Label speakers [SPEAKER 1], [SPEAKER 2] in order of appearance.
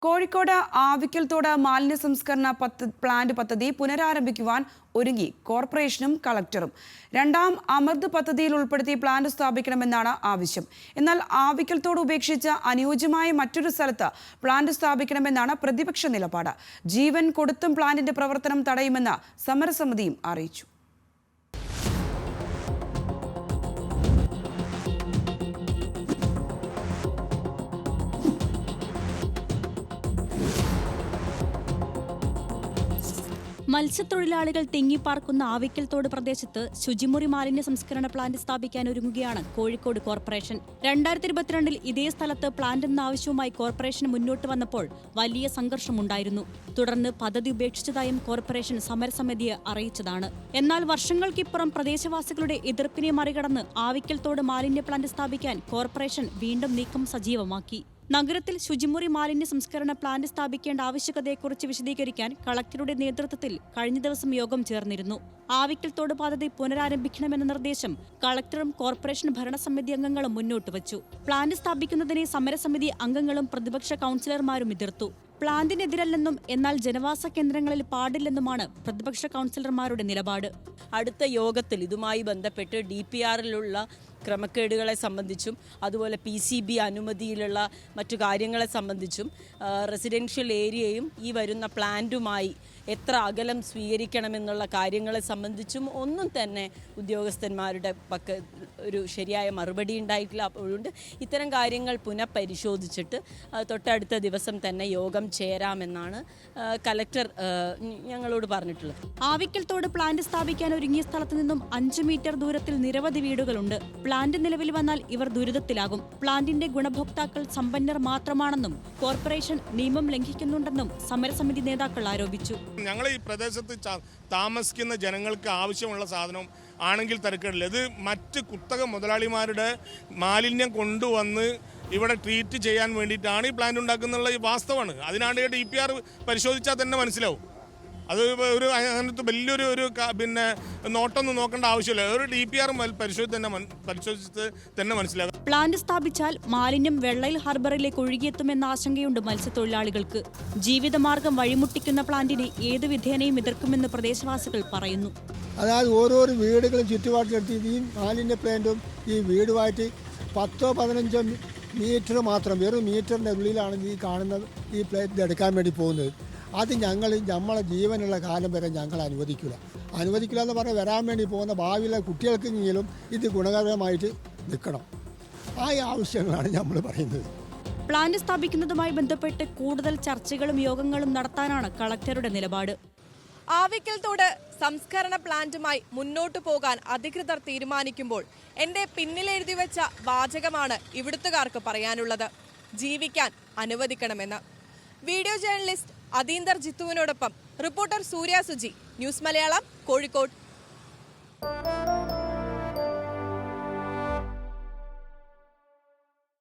[SPEAKER 1] കോഴിക്കോട് ആവിക്കൽത്തോട് മാലിന്യ സംസ്കരണ പ്ലാന്റ് പദ്ധതി പുനരാരംഭിക്കുവാൻ ഒരുങ്ങി കോർപ്പറേഷനും കളക്ടറും. രണ്ടാം അമൃത് പദ്ധതിയിൽ ഉൾപ്പെടുത്തി പ്ലാന്റ് സ്ഥാപിക്കണമെന്നാണ് ആവശ്യം. എന്നാൽ ആവിക്കൽത്തോട് ഉപേക്ഷിച്ച് അനുയോജ്യമായ മറ്റൊരു സ്ഥലത്ത് പ്ലാന്റ് സ്ഥാപിക്കണമെന്നാണ് പ്രതിപക്ഷ നിലപാട്. ജീവൻ കൊടുത്തും പ്ലാന്റിന്റെ പ്രവർത്തനം തടയുമെന്ന് സമരസമിതിയും അറിയിച്ചു.
[SPEAKER 2] മത്സ്യത്തൊഴിലാളികൾ തിങ്ങിപ്പാർക്കുന്ന ആവിക്കൽത്തോട് പ്രദേശത്ത് ശുചിമുറി മാലിന്യ സംസ്കരണ പ്ലാന്റ് സ്ഥാപിക്കാൻ ഒരുങ്ങുകയാണ് കോഴിക്കോട് കോർപ്പറേഷൻ. 2022 ഇതേ സ്ഥലത്ത് പ്ലാന്റ് എന്ന ആവശ്യവുമായി കോർപ്പറേഷൻ മുന്നോട്ട് വന്നപ്പോൾ വലിയ സംഘർഷമുണ്ടായിരുന്നു. തുടർന്ന് പദ്ധതി ഉപേക്ഷിച്ചതായും കോർപ്പറേഷൻ സമരസമിതിയെ അറിയിച്ചതാണ്. എന്നാൽ വർഷങ്ങൾക്കിപ്പുറം പ്രദേശവാസികളുടെ എതിർപ്പിനെ മറികടന്ന് ആവിക്കൽത്തോട് മാലിന്യ പ്ലാന്റ് സ്ഥാപിക്കാൻ കോർപ്പറേഷൻ വീണ്ടും നീക്കം സജീവമാക്കി. നഗരത്തിൽ ശുചിമുറി മാലിന്യ സംസ്കരണ പ്ലാന്റ് സ്ഥാപിക്കേണ്ട ആവശ്യകതയെക്കുറിച്ച് വിശദീകരിക്കാൻ കളക്ടറുടെ നേതൃത്വത്തിൽ കഴിഞ്ഞ ദിവസം യോഗം ചേർന്നിരുന്നു. ആവിക്കൽത്തോട് പദ്ധതി പുനരാരംഭിക്കണമെന്ന നിർദ്ദേശം കളക്ടറും കോർപ്പറേഷൻ ഭരണസമിതി അംഗങ്ങളും മുന്നോട്ട് വച്ചു. പ്ലാന്റ് സ്ഥാപിക്കുന്നതിനെ സമരസമിതി അംഗങ്ങളും പ്രതിപക്ഷ കൗൺസിലർമാരും എതിർത്തു. പ്ലാന്റിനെതിരല്ലെന്നും എന്നാൽ ജനവാസ കേന്ദ്രങ്ങളിൽ പാടില്ലെന്നുമാണ് പ്രതിപക്ഷ കൗൺസിലർമാരുടെ നിലപാട്.
[SPEAKER 3] അടുത്ത യോഗത്തിൽ ഇതുമായി ബന്ധപ്പെട്ട് DPRലുള്ള ക്രമക്കേടുകളെ സംബന്ധിച്ചും അതുപോലെ PCB അനുമതിയിലുള്ള മറ്റു കാര്യങ്ങളെ സംബന്ധിച്ചും റെസിഡൻഷ്യൽ ഏരിയയും ഈ വരുന്ന പ്ലാന്റുമായി എത്ര അകലം സ്വീകരിക്കണമെന്നുള്ള കാര്യങ്ങളെ സംബന്ധിച്ചും ഒന്നും തന്നെ ഉദ്യോഗസ്ഥന്മാരുടെ ഒരു ശരിയായ മറുപടി ഉണ്ടായിട്ടില്ല. അതുകൊണ്ട് ഇത്തരം കാര്യങ്ങൾ പുനഃപരിശോധിച്ചിട്ട് തൊട്ടടുത്ത ദിവസം തന്നെ യോഗം ചേരാമെന്നാണ് കലക്ടർ ഞങ്ങളോട് പറഞ്ഞിട്ടുള്ളത്.
[SPEAKER 2] ആവിക്കൽത്തോട് പ്ലാന്റ് സ്ഥാപിക്കാൻ ഒരുങ്ങിയ സ്ഥലത്ത് നിന്നും 5 മീറ്റർ ദൂരത്തിൽ നിരവധി വീടുകളുണ്ട്. പ്ലാന്റ് നിലവിൽ വന്നാൽ ഇവർ ദുരിതത്തിലാകും. പ്ലാന്റിന്റെ ഗുണഭോക്താക്കൾ സമ്പന്നർ മാത്രമാണെന്നും കോർപ്പറേഷൻ നിയമം ലംഘിക്കുന്നുണ്ടെന്നും സമരസമിതി നേതാക്കൾ ആരോപിച്ചു.
[SPEAKER 4] ഞങ്ങൾ ഈ പ്രദേശത്ത് താമസിക്കുന്ന ജനങ്ങൾക്ക് ആവശ്യമുള്ള സാധനം ആണെങ്കിൽ തിരക്കേടില്ല. ഇത് മറ്റ് കുത്തക മുതലാളിമാരുടെ മാലിന്യം കൊണ്ടുവന്ന് ഇവിടെ ട്രീറ്റ് ചെയ്യാൻ വേണ്ടിയിട്ടാണ് ഈ പ്ലാന്റ് ഉണ്ടാക്കുന്നുള്ള ഈ വാസ്തവമാണ്. അതിനാണ് DPR പരിശോധിച്ചാൽ തന്നെ മനസ്സിലാവും. അത് ഒരു അങ്ങനത്തെ വലിയൊരു നോട്ടൊന്നും നോക്കേണ്ട ആവശ്യമില്ല. ഒരു DPR പരിശോധിച്ച് തന്നെ മനസ്സിലാകും.
[SPEAKER 2] പ്ലാന്റ് സ്ഥാപിച്ചാൽ മാലിന്യം വെള്ളയിൽ ഹാർബറിലേക്ക് ഒഴുകിയെത്തുമെന്ന ആശങ്കയുണ്ട് മത്സ്യത്തൊഴിലാളികൾക്ക്. ജീവിതമാർഗം വഴിമുട്ടിക്കുന്ന പ്ലാന്റിനെ ഏതു വിധേനയും എതിർക്കുമെന്ന് പ്രദേശവാസികൾ പറയുന്നു.
[SPEAKER 5] അതായത് ഓരോരോ വീടുകളും ചുറ്റുപാട്ടിലെടുത്ത് ഈ മാലിന്യ പ്ലാന്റും ഈ വീടുമായിട്ട് 10-15 മീറ്റർ മാത്രം, വെറും മീറ്ററിൻ്റെ ഉള്ളിലാണ് ഈ കാണുന്നത് ഈ പ്ലാന്റ് എടുക്കാൻ വേണ്ടി പോകുന്നത്. അത് നമ്മളെ ജീവനുള്ള കാലം വരെ ഞങ്ങൾ അനുവദിക്കില്ല എന്ന് പറഞ്ഞാൽ വരാൻ വേണ്ടി പോകുന്ന ഭാവിയിലെ കുട്ടികൾക്കെങ്കിലും ഇത് ഗുണകരമായിട്ട് നിൽക്കണം. ആ ആവശ്യങ്ങളാണ് നമ്മൾ പറയുന്നത്.
[SPEAKER 2] പ്ലാന്റ് സ്ഥാപിക്കുന്നതുമായി ബന്ധപ്പെട്ട് കൂടുതൽ ചർച്ചകളും യോഗങ്ങളും നടത്താനാണ് കളക്ടറുടെ നിലപാട്.
[SPEAKER 6] ആവിക്കൽത്തോട് സംസ്കരണ പ്ലാന്റുമായി മുന്നോട്ടു പോകാൻ അധികൃതർ തീരുമാനിക്കുമ്പോൾ എൻ്റെ പിന്നിലെഴുതി വെച്ച വാചകമാണ് ഇവിടുത്തുകാർക്ക് പറയാനുള്ളത്: ജീവിക്കാൻ അനുവദിക്കണമെന്ന്. വീഡിയോ ജേർണലിസ്റ്റ് അതീന്ദർ ജിത്തുവിനോടൊപ്പം റിപ്പോർട്ടർ സൂര്യ സുജി, ന്യൂസ് മലയാളം, കോഴിക്കോട്.